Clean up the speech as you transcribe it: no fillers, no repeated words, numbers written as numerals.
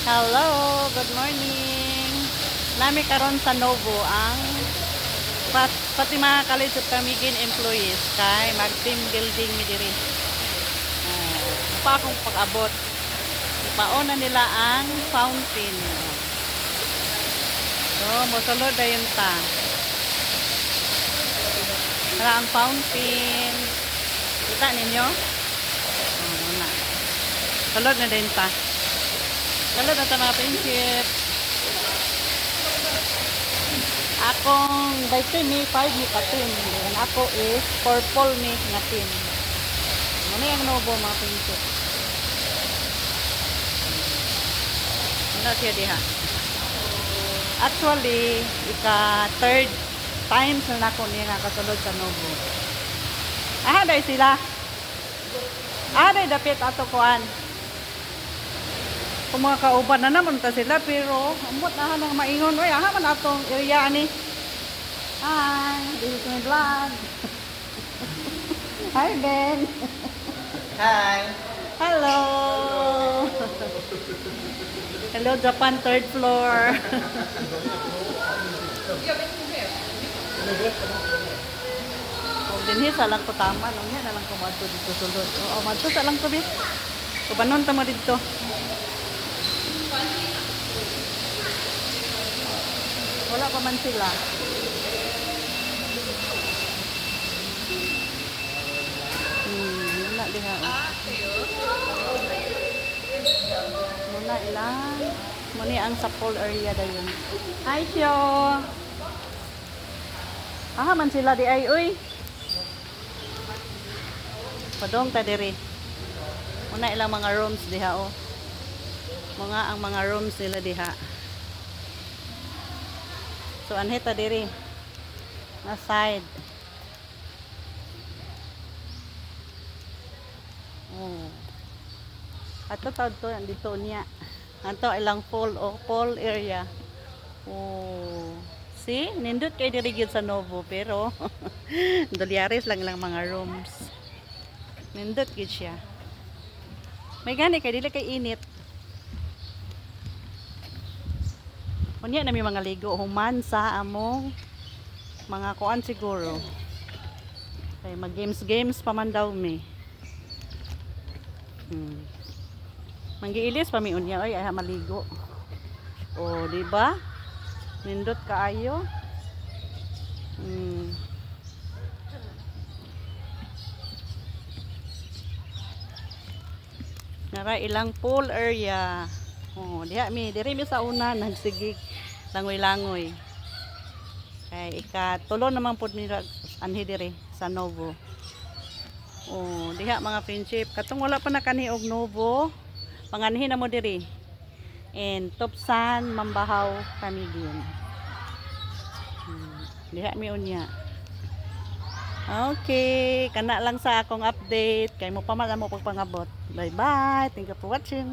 Hello, good morning. Nami karon sa Novo ang pati mga college of Camiguin employees kay mag team building mi diri. Pa akong pag-abot. Ipauna nila ang fountain. So, mosulod dayon ta. Para ang fountain. Kita ninyo? Muna. Sulod na din ta. Sulod na ta mga friendship. Akong by team ni 5 ni katin. And ako is purple ni nga team. Ano yung Novo mga friendship? Ano siya diha? Actually, ika-third times na nako niya nga kasulod sa Novo. Day sila. Day dapit ato kuan. Kung mga kauban na naman ta sila, pero amot na nang maingon. Uy, man atong area ani. Hi, this is my vlog. Hi, Ben. Hi. Hello. Hello, Japan, third floor. Dinhi sa lang ko tama, no nya na lang ko madto dito sulod. Oo, madto sa lang ko bi. Kubanon ta mo dito. Wala pa man sila. Wala diha. Muna ilang. Muni ang sa pool area dayon. Hi, Syo. Man sila di ay uy. Padong ta diri. Muna ilang mga rooms diha oh. Ang mga rooms nila diha. So anheta diri na side. Oh. Ato tawd to dito niya. Ato ilang pool area. Oh. See, nindot kay diri gyud sa Novo pero dolyares lang mga rooms. Nindot gyud siya. May gani kay dili kay init. Unya na may mga ligo human sa among mga kuan siguro. Kay mag games pa man daw mi. Manggiilis pa mi unya oy ay maligo. Oh, di ba? Nindot kaayo. Nara ilang pool area. Oh, diri mi sa una nagsigig langoy-langoy. Kay ikatulo naman pud mi anhi diri sa Novo. Oh, diha mga friendship, katong wala pa nakaniog Novo, panganhi na mo diri. And Topsan, Mambahaw, Camiguin. Diha mi unya. Okay, kana lang sa akong update. Kay mo pa man mo pagpangabot. Bye bye. Thank you for watching.